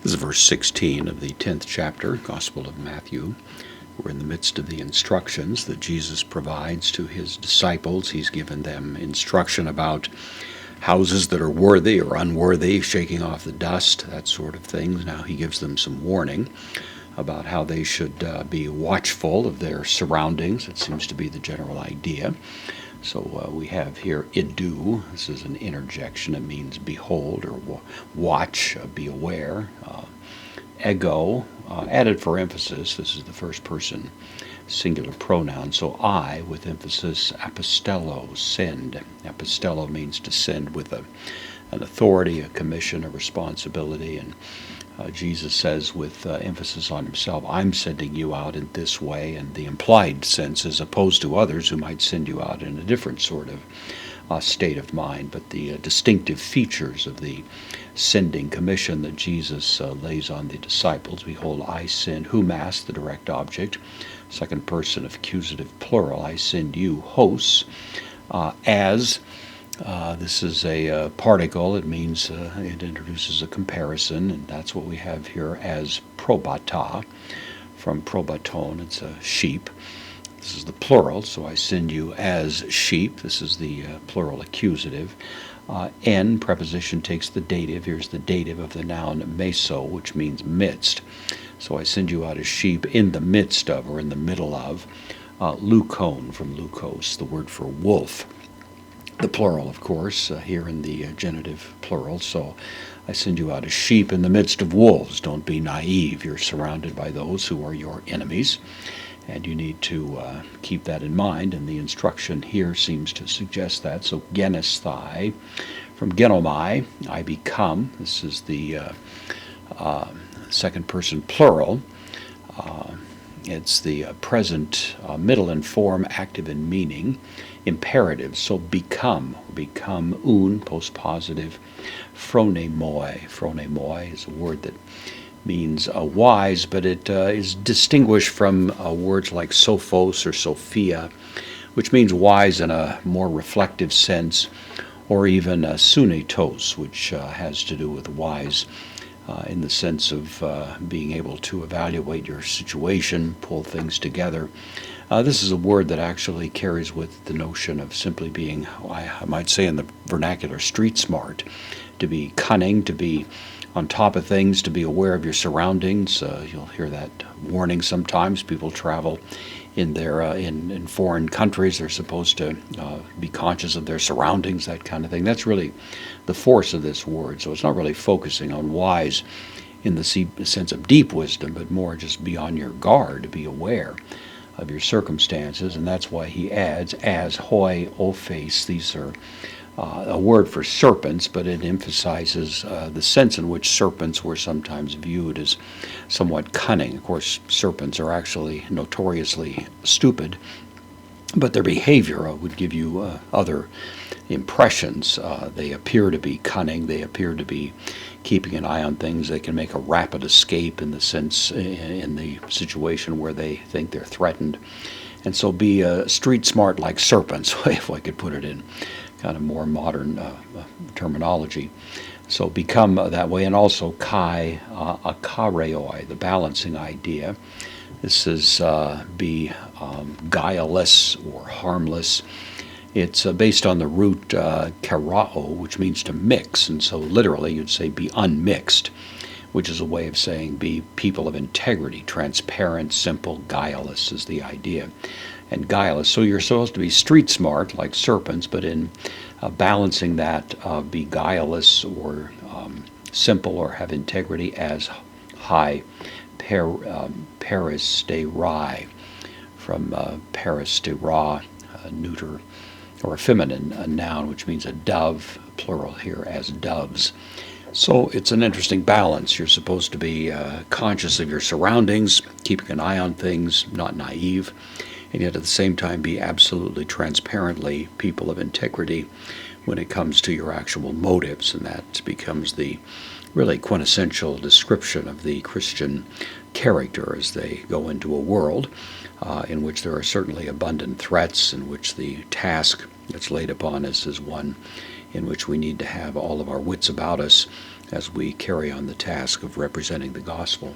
This is verse 16 of the 10th chapter, Gospel of Matthew. We're in the midst of the instructions that Jesus provides to his disciples. He's given them instruction about houses that are worthy or unworthy, shaking off the dust, that sort of thing. Now he gives them some warning about how they should be watchful of their surroundings. It seems to be the general idea. So we have here idu. This is an interjection. It means behold or watch, be aware. Ego, added for emphasis. This is the first person singular pronoun. So I, with emphasis, apostello, send. Apostello means to send with an authority, a commission, a responsibility. And Jesus says with emphasis on himself, I'm sending you out in this way, and the implied sense as opposed to others who might send you out in a different sort of state of mind. But the distinctive features of the sending commission that Jesus lays on the disciples, behold, I send, humas, the direct object, second person of accusative plural, I send you, hos, as. This is a particle. It means it introduces a comparison, and that's what we have here as probata, from probaton. It's a sheep. This is the plural, so I send you as sheep. This is the plural accusative. En, preposition, takes the dative. Here's the dative of the noun meso, which means midst. So I send you out as sheep in the midst of, or in the middle of. Lukon, from lukos, the word for wolf. The plural, of course, here in the genitive plural. So I send you out as sheep in the midst of wolves. Don't be naive. You're surrounded by those who are your enemies, and you need to keep that in mind. And the instruction here seems to suggest that. So genesthai, from genomai, I become. This is the second person plural. It's the present middle in form, active in meaning, imperative. So become un, postpositive, phronemoi. Phronemoi is a word that means wise, but it is distinguished from words like sophos or sophia, which means wise in a more reflective sense, or even sunetos, which has to do with wise in the sense of being able to evaluate your situation, pull things together. This is a word that actually carries with the notion of simply being, I might say in the vernacular, street smart, to be cunning, to be on top of things, to be aware of your surroundings. You'll hear that warning sometimes. People travel in their in foreign countries. They're supposed to be conscious of their surroundings, that kind of thing. That's really the force of this word. So it's not really focusing on wise in the sense of deep wisdom, but more just be on your guard, to be aware of your circumstances. And that's why he adds, as hoi, ophes. These are a word for serpents, but it emphasizes the sense in which serpents were sometimes viewed as somewhat cunning. Of course, serpents are actually notoriously stupid, but their behavior would give you other impressions. They appear to be cunning. They appear to be keeping an eye on things. They can make a rapid escape in the sense, in the situation where they think they're threatened. And so be street smart like serpents, if I could put it in kind of more modern terminology. So become that way. And also kai, akareoi, the balancing idea. This is be guileless or harmless. It's based on the root karao, which means to mix. And so literally you'd say be unmixed, which is a way of saying be people of integrity, transparent, simple, guileless is the idea. And guileless. So you're supposed to be street smart like serpents, but in balancing that, be guileless or simple or have integrity as high peristerai, from peristera, neuter or a feminine noun, which means a dove, plural here as doves. So it's an interesting balance. You're supposed to be conscious of your surroundings, keeping an eye on things, not naive, and yet at the same time be absolutely transparently people of integrity when it comes to your actual motives. And that becomes the really quintessential description of the Christian character as they go into a world in which there are certainly abundant threats, in which the task that's laid upon us is one in which we need to have all of our wits about us as we carry on the task of representing the gospel.